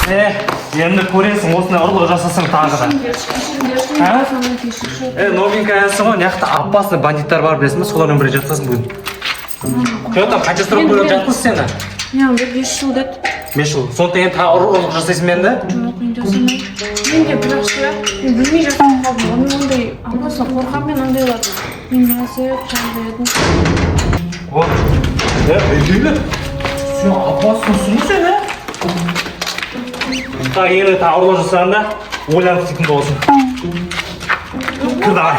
Endi ko'rasың, osini urug'i жасасаң tag'ida. Новенькаясы ғой, мына жақта опасный бандиттар бар, білесің бе? Солармен бірге жатасың бүгін. Там қанша срок болып жатсың сені? Мен 5 жыл деді. 5 жыл. Сондықтан енді тағы ұрлық жасайсың менде? Жоқ, мен жасамаймын. Мен де бірақ шығар, мен білмей жасап қалдым. Оның ондай апасы қорқам мен ондайларды. Мен мәзіп жағдайдым. Вот. Үйгейлі. Сен опаснысың сені? Так, енді тағы ұрлық жасағанда ойланып істейтін болсын. Кір давай.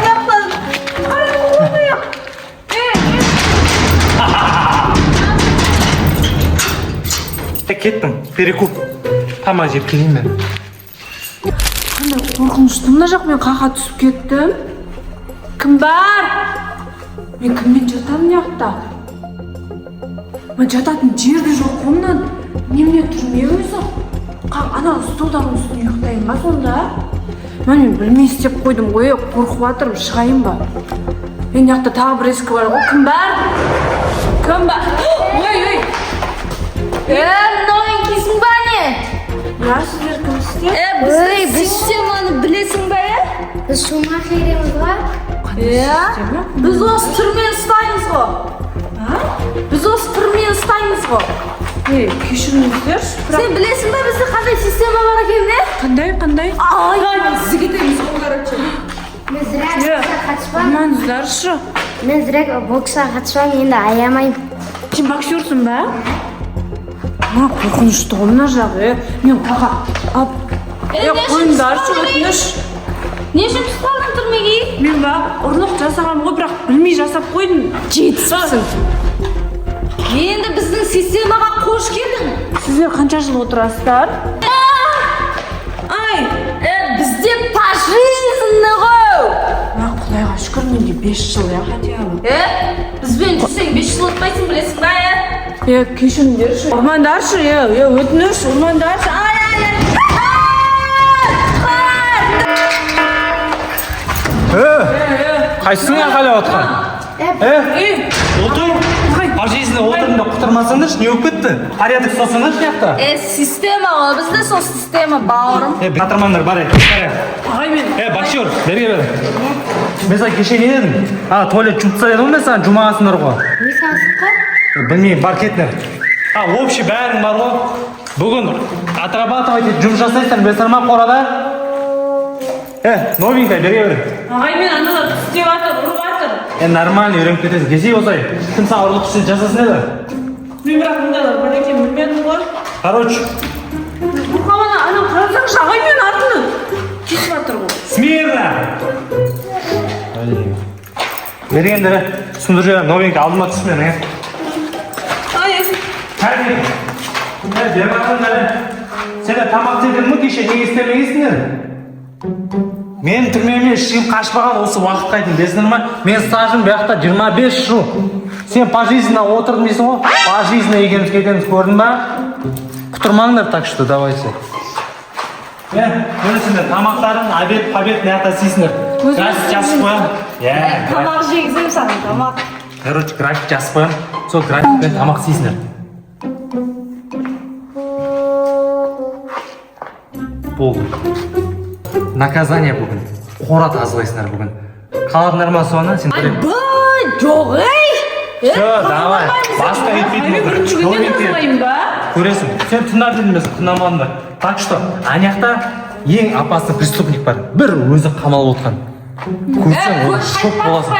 Кеттім, перекуп. Тамақ жеп келейін мен. Қандай қорқынышты, мына жақ мен қаға түсіп кеттім. Кім бар? Мен кіммен жатамын яқта? Мен жататын жерде жоқ қомнан. Немене түрме өзі? Ана столдардың үстіне ұйықтайын ба сонда? Мен білмей істеп қойдым ғой, қорқып жатырмын, шығайын ба? Мен яқта тағы бір ескі бар ғой, кім бар? Кім бар? Ой! Новенькийсің ба не? Я сіздер кімсіздер? Біздің системаны білесің ба, Біз шумахереміз ба? Біз осы түрмен ұстаймыз ғой. Біз осы түрмен ұстаймыз ғой. Кешіріңіздер. Сен білесің ба бізде қандай система бар екен, не? Қандай? Ай, сізге кетеміз ғой, короче. Мен зря боксқа қатыспам. Аманыздаршы. Мен зря боксқа қатыспам, енді аямайым. Сен боксерсің ба? Қорқынышты ғой мына жағы. Мен қаға. Қойындаршы өтініш. Не үшін ұсталдың түрмеге? Мен ба ұрлық жасаған ғой, бірақ білмей жасап қойдым. Жетіпсің. Енді біздің системаға қош келдің. Сіздер қанша жыл отырасыздар? Бізде пожизненно ғой. Құдайға шүкір, менде 5 жыл хотя бы. Бізбен жүрсең 5 жыл өтпайсың, білесің ба? Кешіріңдерші. Ұрмандаршы, өтініш, ұрмандаршы. Қайсың қалай отқан? Отыр. Пожизненно отырдың да құтырмасаңдаршы, не болып кетті? Порядок ұстасаңдаршы жақта. Система ғой, бізде сол система бауырым. Батырмандар, бар боксер, берге бер. Мен саған кеше не дедім? Туалет жуып тастар едім мен саған, жумағасыңдар ғой. Не сансыққа? Білмеймін, бар кетіңдер. Общий бәрің бар ғой. Бүгін отрабатывать етіп жұмыс жасайсыңдар, білесіңдер ма қорада? Новенькая, берге бер. Мен аналар істеп жатыр, ұрып жатыр. Нормально үйреніп кетесің. Кесе осылай. Кім саған ұрлық істеп жасасын еді? Мен бірақ мұндайлар бір екен білмедім ғой. Короче. Ана қарасаңшы, ағай мен артынан кесіп жатыр ғой. Смирно! Бергендері түсіндір жер, новенький алдыма түсмен, Сені тамақ дедім мұ кеше, не істемегесіңдер? Мен түрмеме шығып қашпаған осы уақытқа айтын, білесіңдер ма? Мен стажым бұяқта 25 жыл. Сен пожизненно отырдың дейсің ғой? Пожизненно екеніміз кетеміз, көрдің ба? Құтырмаңдар, так что давайте. Көресіңдер, тамақтарын обед наяқта істейсіңдер. График жазып қоям. Тамақ жегізем саған, тамақ. Короче, график жазып қоям. Сол графикпен тамақ істейсіңдер. Болды. Наказание бүгін. Қора тазалайсыңдар бүгін. Қаладыңдар ма соны? Сен Жоқ, Все, давай. Басқа етпейтін отыр. Көресің. Сен тыңдар дедің бе, тыңдамадың ба? Так что, анаяқта ең опасный преступник бар. Бір өзі қамалып отқан. Көрсең, ол шок боласың.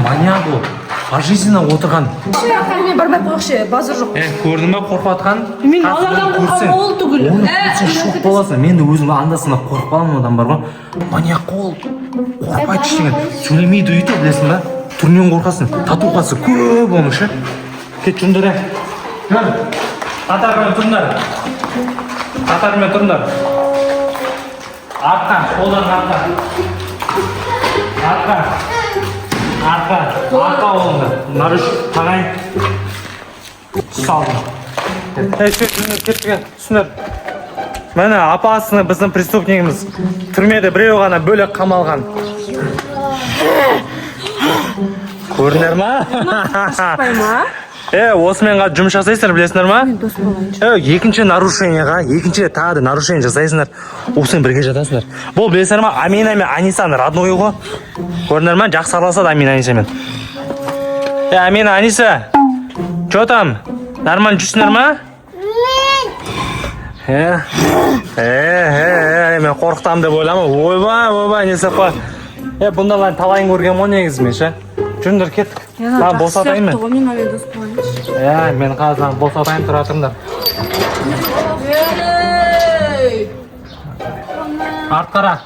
Маньяк ол. Пожизненно отырған. Мен бармай қояқшы, базар жоқ. Көрдің ба қорқып атқан? Мен алардан қорқам ол түгіл. Оны көрсең шок боласың. Мен де өзім анда-санда қорқып қаламын, одан бар ғой. Маньяк ол. Қорқпайды ештеңе. Сөйлемейді үйді, білесің ба? Түрінен қорқасың. Татуқасы көп оның ше. Кет жүріңдер. Көр. Қатармен тұрыңдар. Қатармен тұрыңдар. Артқа, қолдарын артқа. Артқа олыңдар. Нарыш, тағайын. Салдың. Түсінер. Мәне, апасыны біздің преступнигіміз түрмеде біреу ғана бөлек қамалған. Көрінер ма? Шықпай ма? Осымен қатар жұмыс жасайсыңдар, білесіңдер ма? Дос болайыншы. Екінші нарушениеға, екінші тағы да нарушение жасайсыңдар. Осымен бірге жатасыңдар. Бұл білесіңдер ма? Амина мен Анисаның родной ғой. Көрдіңдер ма? Жақсы араласады Амина Анисамен. Амина Аниса, что там? Нормально жүрсіңдер ма? Мен қорқытамын деп ойлама. Ойбай, не сапа. Бұндаларын талайын көрген ғой негізі, ше. Жүріңдер, кеттік. Lan босатайын мен. Мен дос болайыншы. Мен қазір босатайын тұра тұрыңдар. Артқара.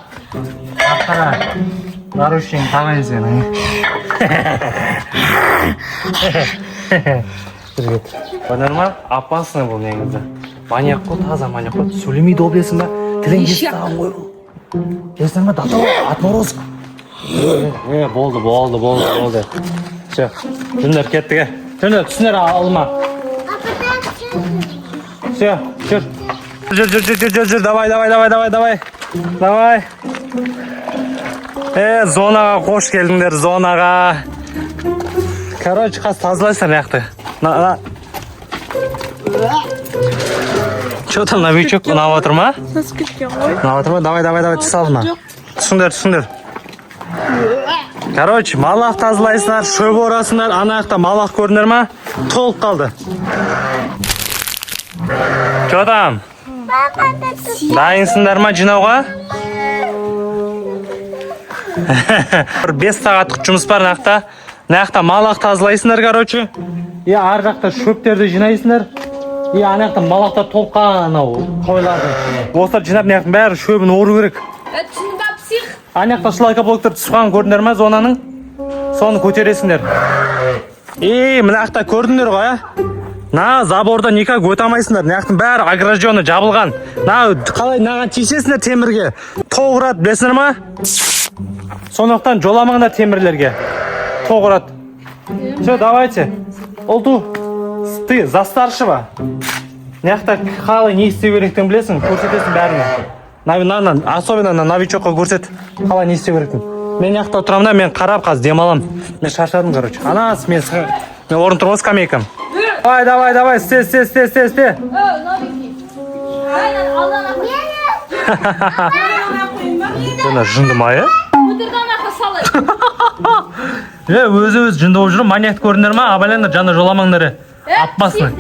Нарушение тағайын сені. Көрдіңдер ма? Опасный бұл негізі. Маньяк қой, таза маньяк қой. Сөйлемейді ол білесің ба? Тілін кестіған ғой бұл. Білесің ба? Дата отморозк. Болды. Все, жүріңдер, кеттік. Жүріңдер, түсіңдер алма. Все, жүр. Жүр, давай. Зонаға қош келдіңдер, зонаға. Короче, қаз тазылайсыңдар яқты. Что там, новичок, ұнап отыр ма? Сіз кеткен ғой. Ұнап отыр ма? Давай, түс алдыма. Түсіңдер. Короче, малақ тазылайсыңдар, шөп орасыңдар, ана жақта малақ көрдіңдер ма? Толып қалды. Что там? Дайынсыңдар ма жинауға? 5 сағаттық жұмыс бар нақта. Нақта малақ тазылайсыңдар, короче. Ар жақта шөптерді жинайсыңдар. Ана жақта малақтар толыққан анау қойларды. Осылар жинап нақтың бәрі шөбін ору керек. Ана жақта шлакоблоктар түсқан көрдіңдер ма зонаның? Соны көтересіңдер. Мына жақта көрдіңдер ғой, На, заборда никак өте алмайсыңдар. Нақтың бәрі огражденный жабылған. Қалай наған тиісесіңдер темірге. Тоғырат, білесіңдер ма? Сондықтан жоламаңдар темірлерге. Тоғырат. Все, давайте. Олду, ты застаршыва. Нақта қалай не істеу керектігін білесің, көрсетесің бәріне. Особенно новичокқа көрсет. Қалай не істеу керектігін. Мен нақта тұрамда, мен қарап қаз демалам. Мен шаршадым, короче. Анас, мен орын тұрмыз скамейкам. Давай, сте. Бұна жынды ма, Өзі жынды болып жүрім, маньякты көрдіңдер ма? Абайлаңдар, жанында жоламаңдары. Аппасына.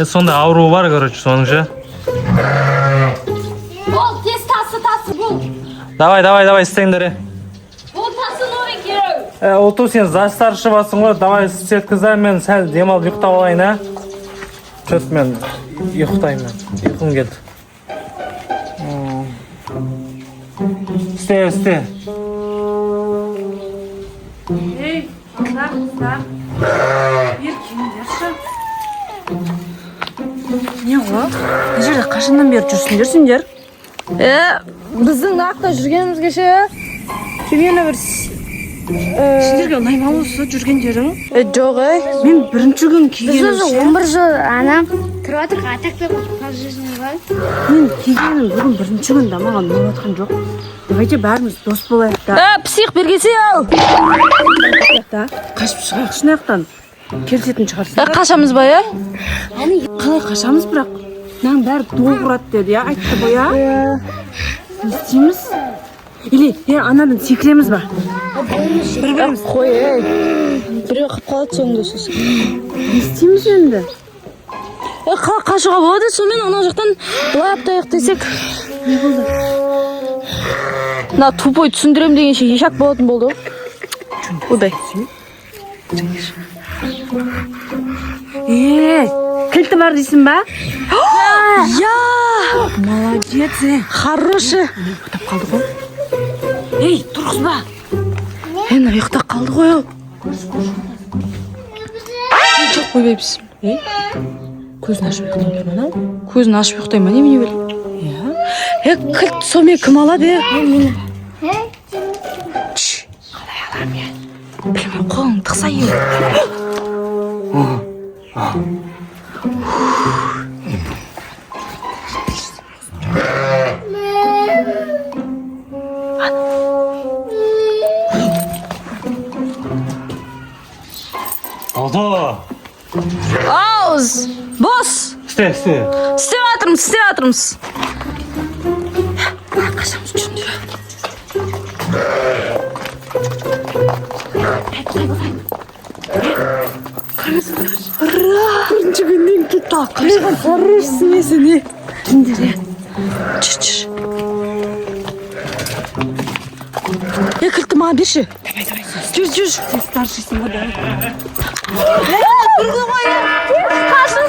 Сонда ауру бар, короче, соның же. Бол, тез тасы, бол. Давай, істеңдері. Бол тасы новенький. Олту сен застаршы басың ғой, давай сеткізай, мен сәл демалып ұйықтап алайын, Чөт мен ұйықтайын мен, ұйқым келді. Істе. Қыздар. Еркеңдерші. Не ғой? Бұл жерде қашаннан бері жүрсіңдер сендер? Біздің нақта жүргенімізге ше. Жүргені бір... Сендерге ұнаймау осы жүргендерің? Жоқ, Мен бірінші күн Біз кигенім өзі 11 жыл анам тұрып отыр, атақпен қалып жүрсіңіз ғой. Мен кигенім бүгін бірінші күн да маған ұнап отқан жоқ. Давайте бәріміз дос болайық та. Псих бергесе ал. Қашып шығайық шынаяқтан. Келсетін шығарсың. Қашамыз ба, Қалай қашамыз бірақ? Мынаның бәрі доғырат деді, айтты ғой, Не істейміз? Или анадан секіреміз ба? Бір-біріміз. Қой, Біреу қып қалады соңында сосын. Не істейміз енді? Қашуға болады, сонымен ана жақтан былай аптайық десек. Не болды? На тупой түсіндірем дегенше ешак болатын болды. Одай. Кілті бар дейсің ба? Молодец, хороший. Ұйықтап қалды ғой. Тұрғыз ба? Ұйықтап қалды ғой ол. Жоқ қойбайбыз. Көзін ашып ұйықтап тұр ма? Көзін ашып ұйықтай ма, немене бел? Кілт сомен кім алады? Қалай алам я? Білмей қолың тықса ел. İstep atırmız. Kaçamız çünkü. Birinci günden gitti. Kaçan sarırsın nesini. Kindire. Çır. Yakıldım abi şu. Cür. Ses karşısında da. Karşın